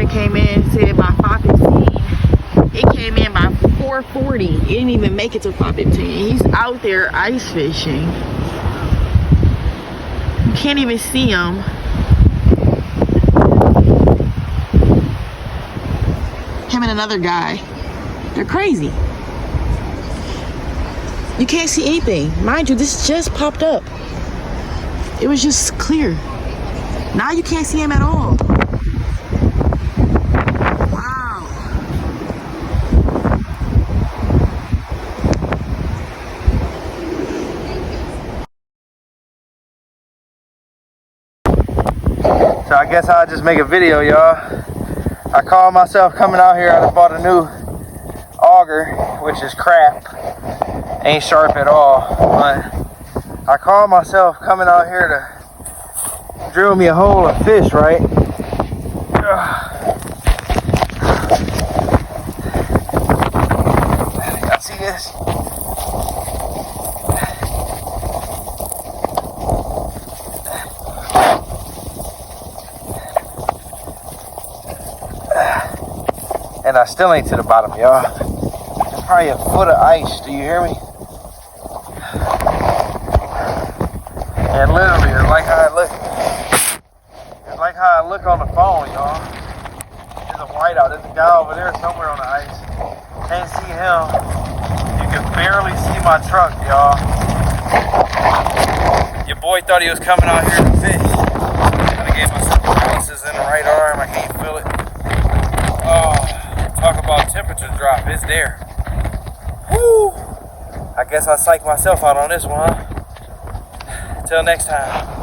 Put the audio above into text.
that came in said by 5:15. It came in by 4:40. It didn't even make it to 5:15. He's out there ice fishing. You can't even see him. Him and another guy. They're crazy. You can't see anything. Mind you, this just popped up. It was just clear. Now you can't see him at all. Wow. So I guess I'll just make a video, y'all. I call myself coming out here. I just bought a new auger, which is crap. Ain't sharp at all. But I call myself coming out here to drill me a hole of fish, right? Y'all see this? And I still ain't to the bottom, y'all. There's probably a foot of ice. Do you hear me? And literally, it's like how I look. It's like how I look on the phone, y'all. There's a whiteout. There's a guy over there somewhere on the ice. Can't see him. You can barely see my truck, y'all. Your boy thought he was coming out here to fish. I gave myself paralysis in the right arm. I can't feel it. Oh, talk about temperature drop. It's there. Woo! I guess I psyched myself out on this one, huh? Until next time.